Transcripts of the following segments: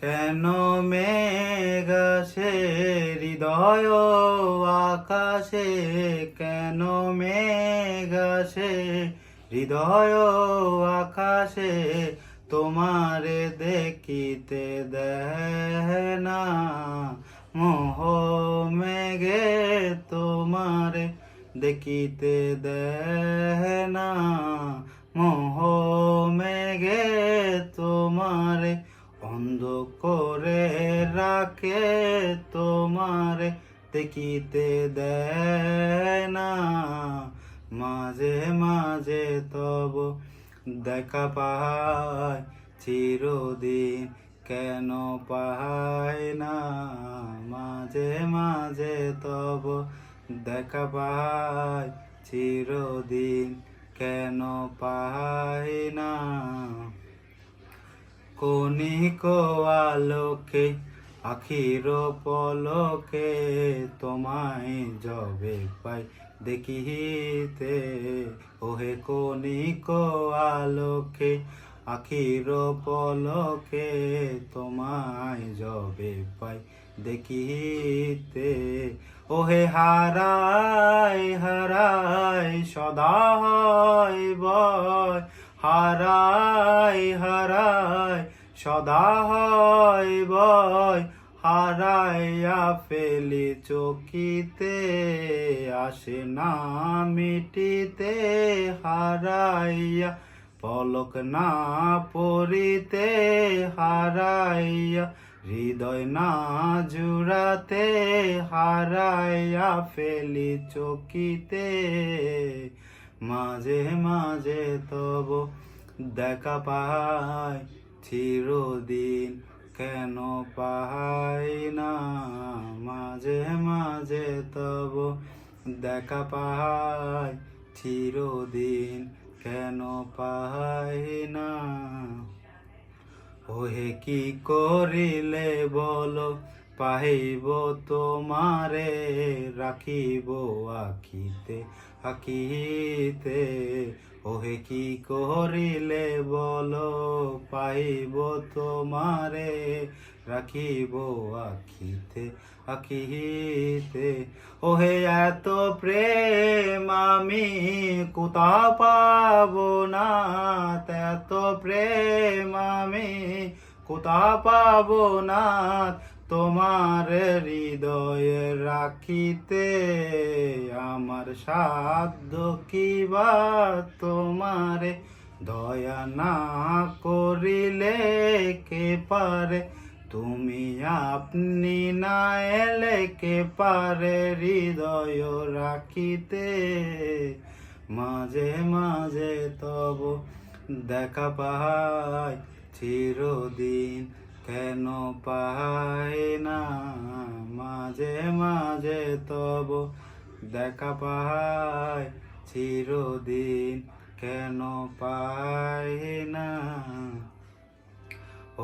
কেন মেঘ আসে হৃদয় আকাশে, কেন মেঘ আসে হৃদয় আকাশে, তোমারে দেখিতে দেয় না মোহ মেঘে, তোমারে দেখিতে দেয় না মোহ মেঘে, তোমারে অন্ধ করে রাখে, তোমারে দেখিতে দেয় না। মাঝে মাঝে তব দেখা পাই চিরদিন, কেন পাই না? মাঝে মাঝে তব দেখা পাই চিরদিন, কেন পাই না? কণিক আলোকে আখির পলকে, তোমায় যবে পাই দেখিতে, ওহে কণিক আলোকে আখির পলকে, তোমায় যবে পাই দেখিতে, ওহে হারাই হারাই সদা হয় ভয়, হারাই হারাই সদা হয় ভয়, হারাইয়া ফেলি চকিতে, আসে না মিটিতে, হারাইয়া পলক না পড়িতে, হারাইয়া হৃদয় না জুড়াতে, হারাইয়া ফেলি চকিতে। মাঝে মাঝে তব দেখা পাই চিরদিন, কেন পাই না? মাঝে মাঝে তব দেখা পাই চিরদিন, কেন পাই না? ওহে কি করিলে বলো পাইব তোমারে, রাখিব আখিতে আখিতে, ওহে কি করিলে বলো পাইব তোমারে, রাখিব আখিতে আখিতে, ওহে এত প্রেম আমি কোথা পাবো না, এত প্রেম আমি কোথা পাবো না, তোমার হৃদয়ে রাখিতে, আমার সাধ্য কি বা তোমারে দয়া না করিলে কে পারে, তুমি আপনি না এলে কে পারে হৃদয় রাখিতে। মাঝে মাঝে তব দেখা পাই চিরদিন, কেন পাই না? মাঝে মাঝে তব দেখা পাই চিরদিন, কেন পাই না?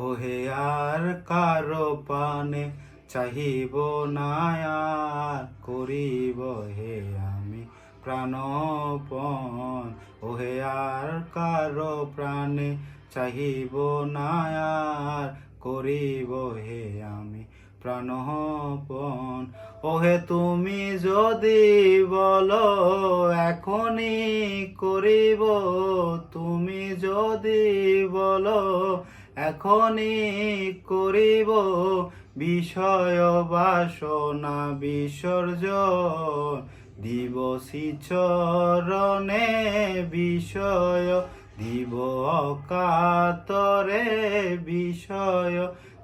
ওহে আর কারো পানে চাহিব না, আর করিব হে আমি প্রাণপণ, ওহে আর কারো প্রাণে চাহিব না, আর করিব হে আমি প্রাণপণ, ওহে তুমি যদি বলো এখনই করিব, তুমি যদি বলো এখনই করিব, বিষয় বাসনা বিসর্জন দিবসী চরণে, বিষয় দিব অকাতরে, বিষয়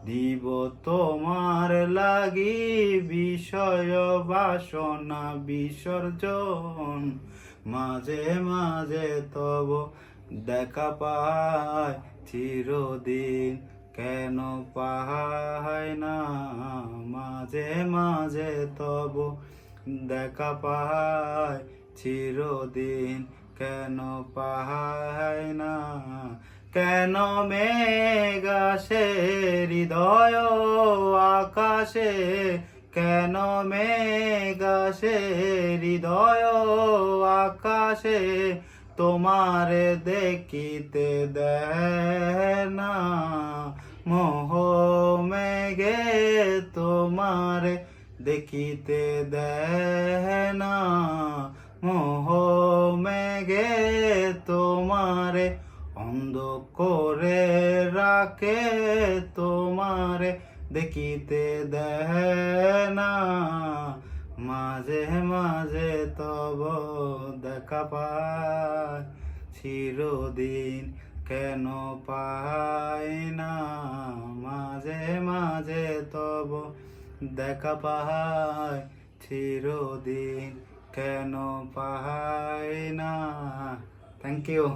দিব তোমার লাগি, বিষয় বাসনা বিসর্জন। মাঝে মাঝে তব দেখা পাই চিরদিন, কেন পাই না? মাঝে মাঝে তব দেখা পাই চিরদিন, কেন পাই না? কেন মেঘ আসে হৃদয় আকাশে, কেন মেঘ আসে হৃদয় আকাশে, তোমারে দেখিতে দেয় না মোহ মেঘে তোমারে দেখিতে দেয় না, মোহ মেঘে তোমারে অন্ধ করে রাখে, তোমারে দেখিতে দেয় না। মাঝে মাঝে তব দেখা পায়, চিরদিন কেন পাই না। মাঝে মাঝে তব দেখা পায়, চিরদিন কেন পাই না। Thank you.